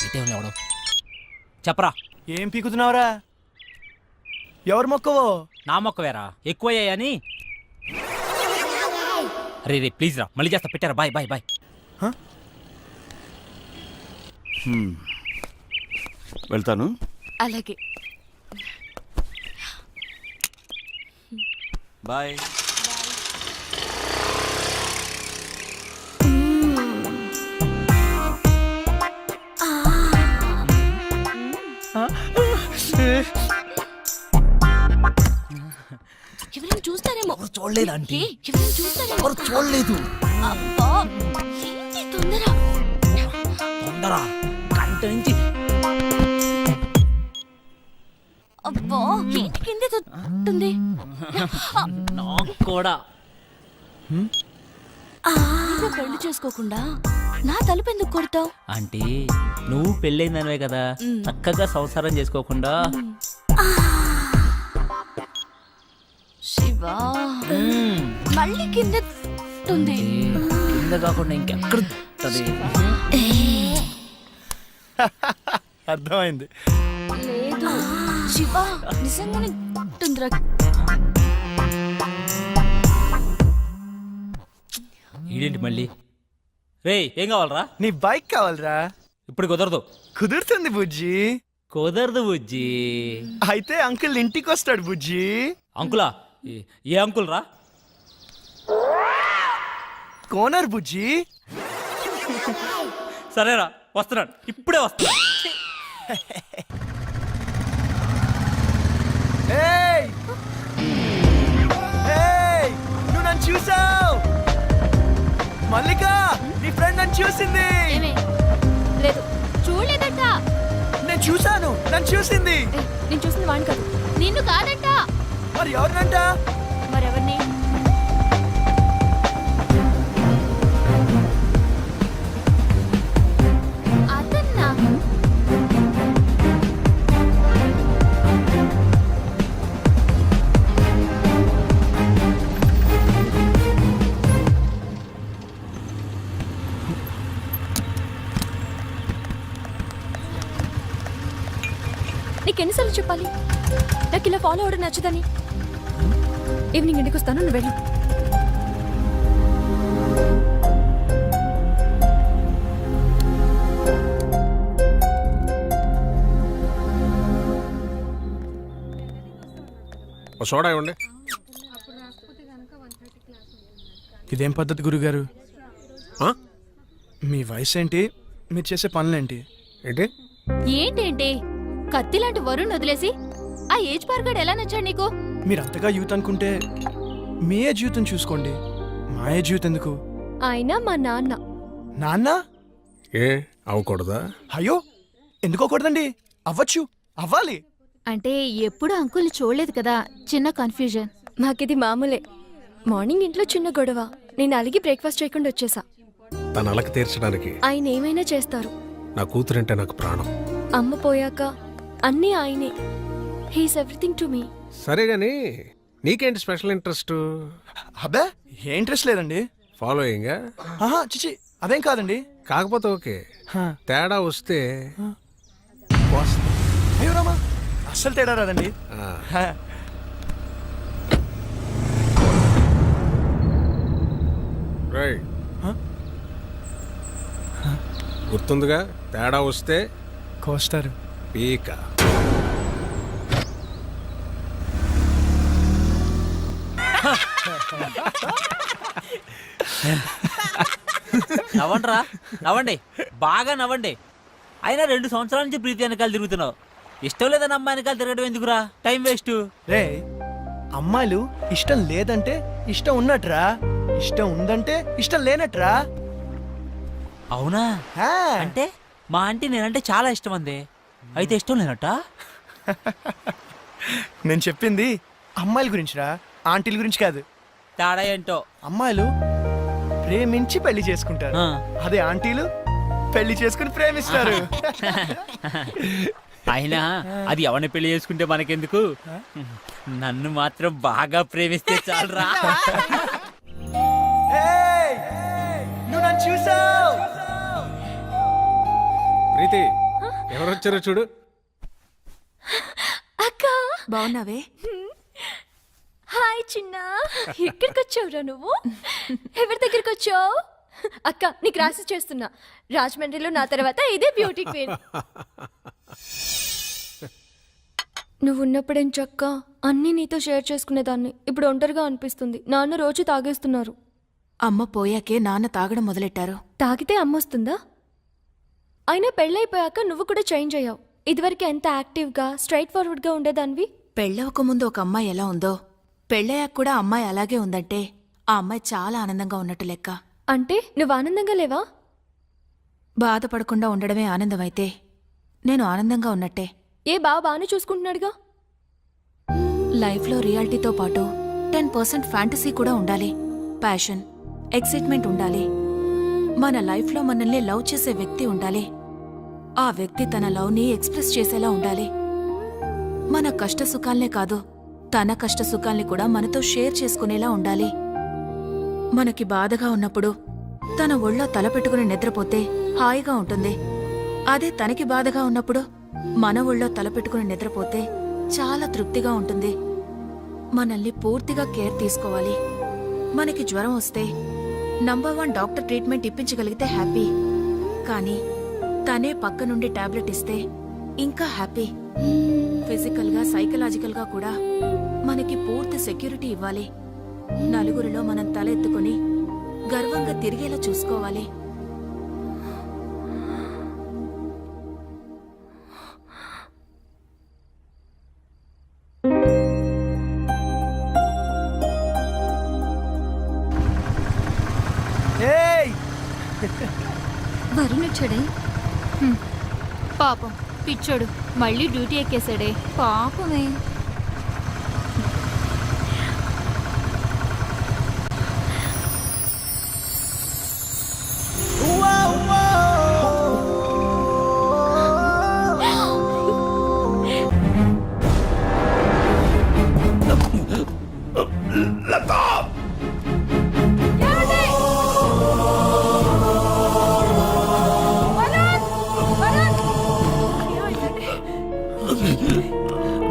ఇటే ఎవడు చెప్పరా. ఏం పీకుతున్నావురా? ఎవరు మొక్కవో? నా మొక్క వేరా ఎక్కువయ్యాయని. రే రే ప్లీజ్ రా, మళ్ళీ చేస్తా. పెట్టారా? Bye bye bye. వెళ్తాను. అలాగే బాయ్. ఎవరైనా చూస్తారేమో. చూడలేదు ఆంటీ, ఎవరైనా చూస్తారేమో. ఎవరు చూడలేదు. అబ్బా ఏంటి తొందర తొందర గంట నుంచి. అబ్బా ఏంటి కింద తొట్టుంది. నాకు కూడా. పెళ్లి చేసుకోకుండా నా తలుపు ఎందుకు కొడతావు? ఆంటీ నువ్వు పెళ్ళైందనివే కదా, చక్కగా సంసారం చేసుకోకుండా. శివా మళ్ళీ కింద ఉంది. కింద కాకుండా ఇంకెక్కడ ఉంటది? అర్థమైంది. లేదు శివా నిజంగానే ఉంటుందిరా. ఈడేంటి మళ్ళీ? రే ఏం కావాలరా? నీ బైక్ కావాలరా? ఇప్పుడు కుదరదు. కుదురుతుంది బుజ్జి. కుదరదు బుజ్జి. అయితే అంకుల్ ఇంటికి వస్తాడు బుజ్జి. అంకులా? ఏ అంకుల్ రా? కోనర్ బుజ్జి. సరేరా వస్తున్నాడు, ఇప్పుడే వస్తున్నాడు. ఏయ్! ఏయ్! నువ్వు నన్ను చూసావు? మల్లిక నీ ఫ్రెండ్ నన్ను చూసింది. లేదు చూడలేదట. నేను చూసాను, నన్ను చూసింది. నేను చూసింది వాడిని కాదు, నిన్ను కాదట. మరి ఎవరినంట? మరెవరిని? అతన్నా? నీకెన్నిసార్లు చెప్పాలి నాకు ఇలా ఫాలో అవడం నచ్చదని? ఈవినింగ్ ఇంటికి వస్తాను, నువ్వు వెళ్ళు. సోడా ఇవ్వండి. ఇదేం పద్ధతి గురుగారు? మీ వయసు ఏంటి, మీరు చేసే పనులేంటి? ఏంటి ఏంటేంటి కత్తి లాంటి వరుణ్ వదిలేసి ఆ ఏజ్ పార్గాడు ఎలా నచ్చాడు నీకు? మీరు అంతగా యూత్ అనుకుంటే మీ ఏజ్ యూత్ చూసుకోండి, మా ఏజ్ యూత్ ఎందుకు? ఆయన మా నాన్న. నాన్న? ఏ అవ్వకూడదా? అయ్యో ఎందుకోకూడదండి, అవ్వచ్చు, అవ్వాలి. అంటే ఎప్పుడు అంకుల్ని చూడలేదు కదా, చిన్న కన్ఫ్యూజన్. మాకిది మామూలే. మార్నింగ్ ఇంట్లో చిన్న గొడవ, నేను అలిగి బ్రేక్ఫాస్ట్ చేయకుండా వచ్చేసా. తన అలక తీర్చడానికి ఆయన ఏమైనా చేస్తారు. నా కూతురంటే నాకు ప్రాణం. అమ్మ పోయాక అన్నీ ఆయనే. He's everything to me. సరే గాని నీకేంటి స్పెషల్ ఇంట్రెస్ట్? అబ్బే ఏ ఇంట్రెస్ట్ లేదండి. ఫాలోయింగ్? ఆహా చిచి అదేం కాదండి. కాకపోతే ఓకే, హా. తేడా వస్తే అయ్యో రామా, అస్సలు తేడా రాదండి. హా. రైట్. హా? గుర్తుందిగా, తేడా వస్తే కోస్తారు. పీక. నవ్వండిరా, నవ్వండి, బాగా నవ్వండి. అయినా 2 సంవత్సరాల నుంచి ప్రీతి వెనకాల తిరుగుతున్నావు. ఇష్టం లేదని అమ్మాయి వెనకాల తిరగడం ఎందుకురా? Time waste. రే అమ్మాయిలు ఇష్టం లేదంటే ఇష్టం ఉన్నట్రా, ఇష్టం ఉందంటే ఇష్టం లేనట్రా. అవునా? హా. అంటే మా ఆంటీ నేనంటే చాలా ఇష్టం అంది, అయితే ఇష్టం లేనట్ట? నేను చెప్పింది అమ్మాయిల గురించిరా, ఆంటీల గురించి కాదు. తేడా ఏంటో. అమ్మాయిలు ప్రేమించి పెళ్లి చేసుకుంటారు, ఆ. అదే ఆంటీలు పెళ్లి చేసుకుని ప్రేమిస్తారు. అయినా అది ఎవరిని పెళ్లి చేసుకుంటే మనకెందుకు, నన్ను మాత్రం బాగా ప్రేమిస్తే చాలరా. ఏయ్! నువ్వు నన్ను చూసావు? ప్రీతి ఎవరు వచ్చారో చూడు. అక్క బాగున్నావే? హాయ్ చిన్న, ఎక్కడికి వచ్చావురా నువ్వు? ఎవరి దగ్గరికి వచ్చావు? అక్క నీకు రాసి చేస్తున్నా, రాజమండ్రిలో నా తర్వాత ఇదే బ్యూటీ క్వీన్. నువ్వు ఉన్నప్పుడేం చక్క అన్నీ నీతో షేర్ చేసుకునేదాన్ని. ఇప్పుడు ఒంటరిగా అనిపిస్తుంది. నాన్న రోజు తాగేస్తున్నారు. అమ్మ పోయాకే నాన్న తాగడం మొదలెట్టారు. తాగితే అమ్మొస్తుందా? అయినా పెళ్ళైపోయాక నువ్వు కూడా చేంజ్ అయ్యావు. ఇదివరకు ఎంత యాక్టివ్గా స్ట్రైట్ ఫార్వర్డ్గా ఉండేదానివి. పెళ్ళవక ముందు ఒక అమ్మాయి ఎలా ఉందో, పెళ్ళయ్యాక కూడా అమ్మాయి అలాగే ఉందంటే ఆ అమ్మాయి చాలా ఆనందంగా ఉన్నట్టు లెక్క. అంటే నువ్వు ఆనందంగా లేవా? బాధపడకుండా ఉండడమే ఆనందమైతే నేను ఆనందంగా ఉన్నట్టే. ఏ బాగానే చూసుకుంటున్నాడుగా. లైఫ్లో రియాలిటీతో పాటు 10% ఫ్యాంటసీ కూడా ఉండాలి. ప్యాషన్, ఎక్సైట్మెంట్ ఉండాలి. మన లైఫ్లో మనల్ని లవ్ చేసే వ్యక్తి ఉండాలి. ఆ వ్యక్తి తన లవ్ని ఎక్స్ప్రెస్ చేసేలా ఉండాలి. మన కష్ట సుఖాల్నే కాదు, తన కష్ట సుఖాల్ని కూడా మనతో షేర్ చేసుకునేలా ఉండాలి. మనకి బాధగా ఉన్నప్పుడు తన ఒళ్ళో తలపెట్టుకుని నిద్రపోతే హాయిగా ఉంటుంది. అదే తనకి బాధగా ఉన్నప్పుడు మన ఒళ్ళో తలపెట్టుకుని నిద్రపోతే చాలా తృప్తిగా ఉంటుంది. మనల్ని పూర్తిగా కేర్ తీసుకోవాలి. మనకి జ్వరం వస్తే నంబర్ 1 డాక్టర్ ట్రీట్మెంట్ ఇప్పించగలిగితే హ్యాపీ. కానీ తనే పక్క నుండి టాబ్లెట్ ఇస్తే ఇంకా హ్యాపీ. ఫిజికల్గా సైకలాజికల్గా కూడా మనకి పూర్తి సెక్యూరిటీ ఇవ్వాలి. నలుగురిలో మనం తల ఎత్తుకుని గర్వంగా తిరిగేలా చూసుకోవాలి. ఏయ్ వరుణ్ వచ్చాడే. పాపం పిచ్చోడు మళ్ళీ డ్యూటీ ఎక్కేశాడే. పాపమే.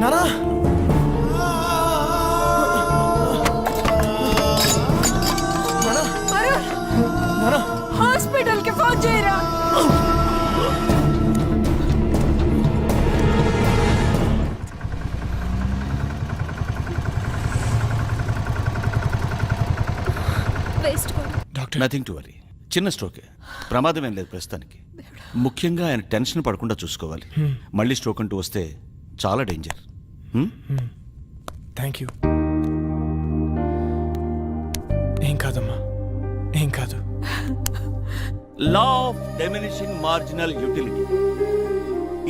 నానా నానా హాస్పిటల్ కి ఫోన్ చేయరా. Nothing to worry. చిన్న స్ట్రోకే, ప్రమాదం ఏం లేదు ప్రస్తుతానికి. ముఖ్యంగా ఆయన టెన్షన్ పడకుండా చూసుకోవాలి. మళ్ళీ స్ట్రోక్ అంటూ వస్తే చాలా డేంజర్. Thank you. ఏం కాదమ్మా, ఏం కాదు. Law of diminishing marginal utility,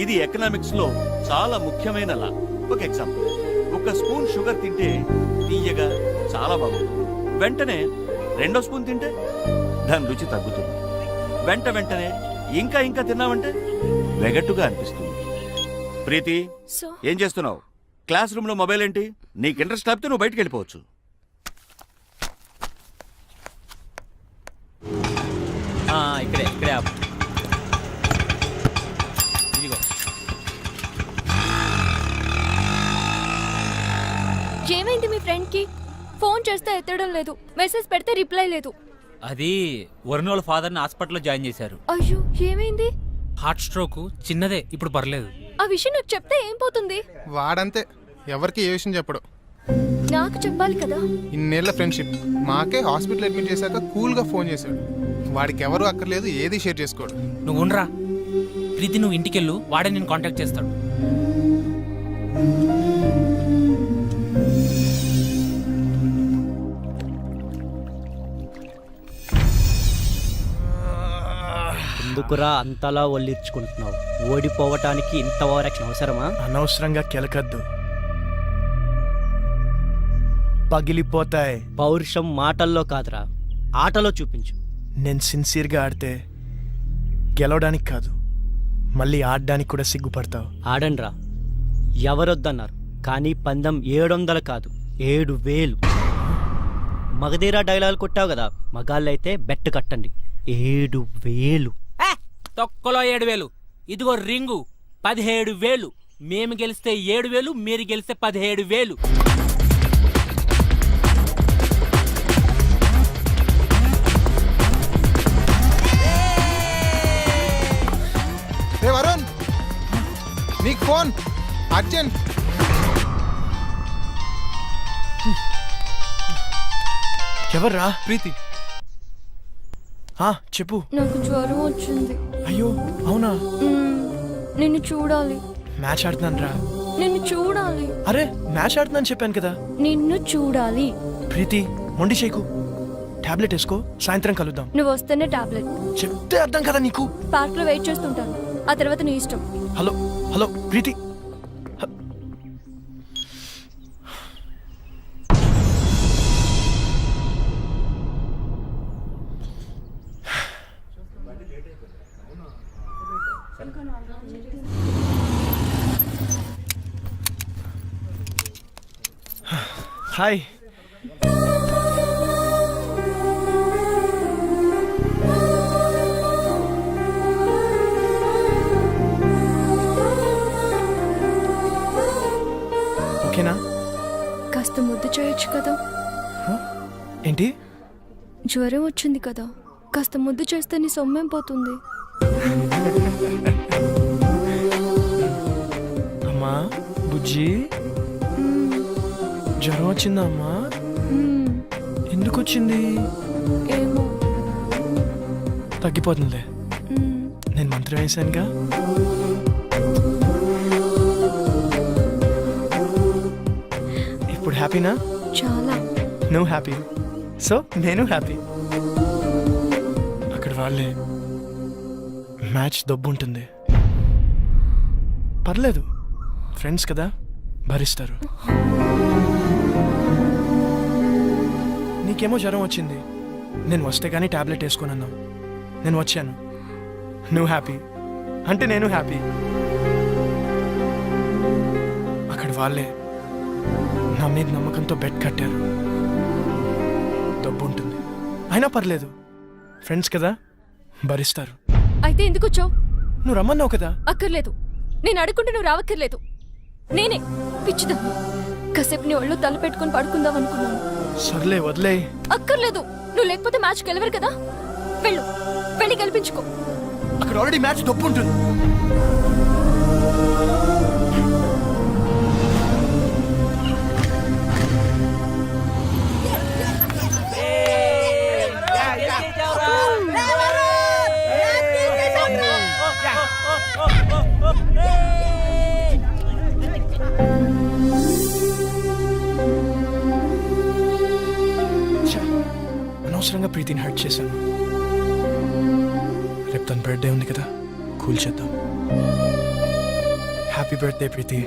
ఇది ఎకనామిక్స్ లో చాలా ముఖ్యమైన లా. ఒక ఎగ్జాంపుల్, ఒక స్పూన్ షుగర్ తింటే తీయగా చాలా బాగుంటుంది. వెంటనే 2వ స్పూన్ తింటే దాని రుచి తగ్గుతుంది. వెంటనే ఇంకా ఇంకా తిన్నామంటే వెగట్టుగా అనిపిస్తుంది. ప్రీతి, ఏం చేస్తున్నావు? క్లాస్ రూమ్ లో మొబైల్ ఏంటి? నీకు ఇంట్రెస్ట్ లేకపోతే నువ్వు బయటికి వెళ్ళిపోవచ్చు. ఇక్కడే ఆపు. ఇదిగో. ఏమైంది మీ ఫ్రెండ్ కి? ఫోన్ చేస్తే ఎత్తడం లేదు, మెసేజ్ పెడితే రిప్లై లేదు. అది వరుణ్ వాళ్ళ ఫాదర్ని హాస్పిటల్లో జాయిన్ చేశారు. అయ్యో, ఏమైంది? హార్ట్ స్ట్రోక్ చిన్నదే, ఇప్పుడు పర్లేదు. ఆ విషయం నాకు చెప్తే ఏం పోతుంది? వాడంతే, ఎవరికి ఏ విషయం చెప్పడు. నాకు చెప్పాలి కదా. ఇన్నేళ్ల ఫ్రెండ్షిప్, మాకే హాస్పిటల్ అడ్మిట్ చేశాక కూల్గా ఫోన్ చేశాడు. వాడికి ఎవరు అక్కర్లేదు, ఏది షేర్ చేసుకోడు. నువ్వు ఉండరా ప్రీతి, నువ్వు ఇంటికెళ్ళు, వాడే నేను కాంటాక్ట్ చేస్తాడు. ఎందుకురా అంతలా ఒళ్ళిర్చుకుంటున్నావు? ఓడిపోవటానికి ఇంత ఓవరాక్షన్ అవసరమా? అనవసరంగా కెలకద్దు, పగిలిపోతాయి. పౌరుషం మాటల్లో కాదురా, ఆటలో చూపించు. నేను సిన్సియర్గా ఆడితే గెలవడానికి కాదు, మళ్ళీ ఆడడానికి కూడా సిగ్గుపడతావు. ఆడండ్రా, ఎవరొద్దన్నారు? కానీ పందెం 700 కాదు, 7000. మగధీరా డైలాగ్ కొట్టావు కదా, మగాళ్ళైతే బెట్ కట్టండి. 7000. తొక్కలో 7000. ఇదిగో రింగు 17,000. మేము గెలిస్తే 7,000, మీరు గెలిస్తే 17,000. రే వరుణ్, నీకు ఫోన్ అర్జెంట్. ఎవర్రా? ప్రీతి. చెప్పు. నాకు జ్వరం వచ్చింది. అయ్యో అవునా? నిన్ను చూడాలి. మ్యాచ్ ఆడుతున్నాను రా. నిన్ను చూడాలి. అరే మ్యాచ్ ఆడుతున్నాను చెప్పాను కదా. నిన్ను చూడాలి. ప్రీతి మొండి చేయకు. టాబ్లెట్ వేసుకో, సాయంత్రం కలుద్దాం. నువ్వు వస్తేనే టాబ్లెట్. చెప్తే అర్థం కదా నీకు. పార్క్ లో వెయిట్ చేస్తుంటాను, ఆ తర్వాత నీ ఇష్టం. హలో హలో ప్రీతి. హాయ్. ఓకేనా? కాస్త ముద్దు చేయొచ్చు కదా. ఏంటి? జ్వరం వచ్చింది కదా, కాస్త ముద్దు చేస్తే నీ సొమ్మేం పోతుంది. అమ్మా బుజ్జి, జ్వరం వచ్చిందా అమ్మా? ఎందుకు వచ్చింది? ఏమో. తగ్గిపోతుందిలే, నేను మంత్రం వేసానుగా. ఇప్పుడు హ్యాపీనా? చాలా. నువ్వు హ్యాపీ, సో నేను హ్యాపీ. అక్కడ వాళ్ళే మ్యాచ్ దబ్బు ఉంటుంది. పర్లేదు, ఫ్రెండ్స్ కదా, భరిస్తారు. నీకేమో జ్వరం వచ్చింది, నేను వస్తే కానీ టాబ్లెట్ వేసుకొని అన్నావు. నేను వచ్చాను, నువ్వు హ్యాపీ అంటే నేను హ్యాపీ. అక్కడ వాళ్ళే నా మీద నమ్మకంతో బెడ్ కట్టారు. డబ్బు ఉంటుంది, అయినా పర్లేదు, ఫ్రెండ్స్ కదా, భరిస్తారు. అయితే ఎందుకు వచ్చావు? నువ్వు రమ్మన్నావు కదా. అక్కర్లేదు, నేను అడుగుంటే నువ్వు రావక్కర్లేదు. నేనే పిచ్చిదా కాసేపు నీ ఒళ్ళు తల పెట్టుకొని పడుకుందాం అనుకున్నాను. సర్లే వదిలే. అక్కర్లేదు, నువ్వు లేకపోతే మ్యాచ్ గెలవరు కదా. వెళ్ళు, వెళ్ళి గెలిపించుకో. అక్కడ ఆల్రెడీ మ్యాచ్ డబ్బు ఉంటుంది. అనవసరంగా ప్రీతిని హర్ట్ చేశాను. రేపు తన బర్త్డే ఉంది కదా, కూల్ చేద్దాం. హ్యాపీ బర్త్డే ప్రీతి.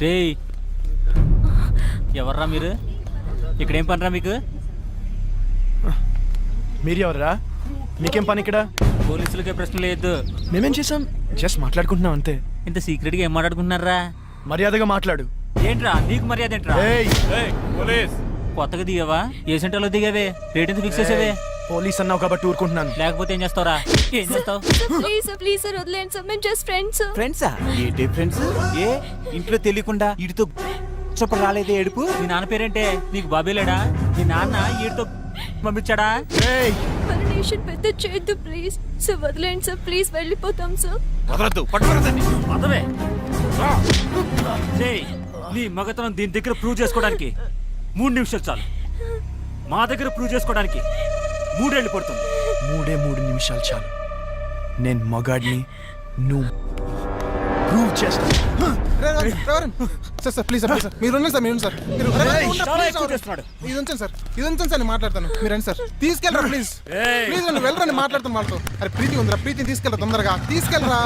రేయ్ ఎవర్రా మీరు? ఇక్కడేం పనిరా మీకు? మీరు ఎవరా? మీకేం పని ఇక్కడ? పోలీసులకే ప్రశ్న లేదు. మేమేం చేసాం? జస్ట్ మాట్లాడుకుంటున్నాం అంతే. ఇంత సీక్రెట్గా ఏం మాట్లాడుకుంటున్నారా? మర్యాదగా మాట్లాడు. ఏంట్రా నీకు మర్యాద ఏంట్రా? ఏయ్, కొత్తగా దిగావా? ఏ సెంటర్లో దిగావే? రేట్ ఎంత ఫిక్స్ చేసేవే? పోలీస్ అన్నావు కాబట్టి ఊరుకుంటున్నాను. లేకపోతే ఏం చేస్తావురా? ఏం చేస్తావు? ప్లీజ్ ప్లీజ్ సార్ వదిలేండి సార్, మేము జస్ట్ ఫ్రెండ్స్. ఫ్రెండ్సా? ఏంటి ఫ్రెండ్స్? ఏ ఇంట్లో తెలియకుండా వీడితో చొప్ప రాలేదే ఏడుపు? మీ నాన్న పేరేంటే? నీకు బాబే లేడా? మీ నాన్న ఈడితో పంపించాడా? ఏయ్, పర్మిషన్ పెద్ద చేయొద్దు ప్లీజ్ సార్, వదిలేండి సార్ ప్లీజ్, వెళ్ళిపోతాం సార్. వదలద్దు, పట్టుకోరదండి. అదవే నీ మగతనం దీని దగ్గర ప్రూవ్ చేసుకోవడానికి 3 నిమిషాలు చాలు. మా దగ్గర ప్రూవ్ చేసుకోవడానికి 3 ఏళ్ళు పడుతుంది. 3 నిమిషాలు చాలు. నేను మగాడిని, నువ్వు ప్రూవ్ చేస్తా. సార్ సార్ ప్లీజ్ సార్, మీరు ఉండండి సార్, మీరు ఉండండి సార్, మీరు చాలా ఎక్కువ చేస్తున్నాడు. ఇది ఉంచండి సార్, ఇది ఉంచండి సార్, నేను మాట్లాడతాను. మీరు రండి సార్, తీసుకెళ్ళరా ప్లీజ్. ప్లీజ్ నువ్వు వెళ్ళరా, నేను మాట్లాడతాను వాళ్ళతో. అరే ప్రీతి ఉందిరా, ప్రీతిని తీసుకెళ్ళరా, తొందరగా తీసుకెళ్ళరా.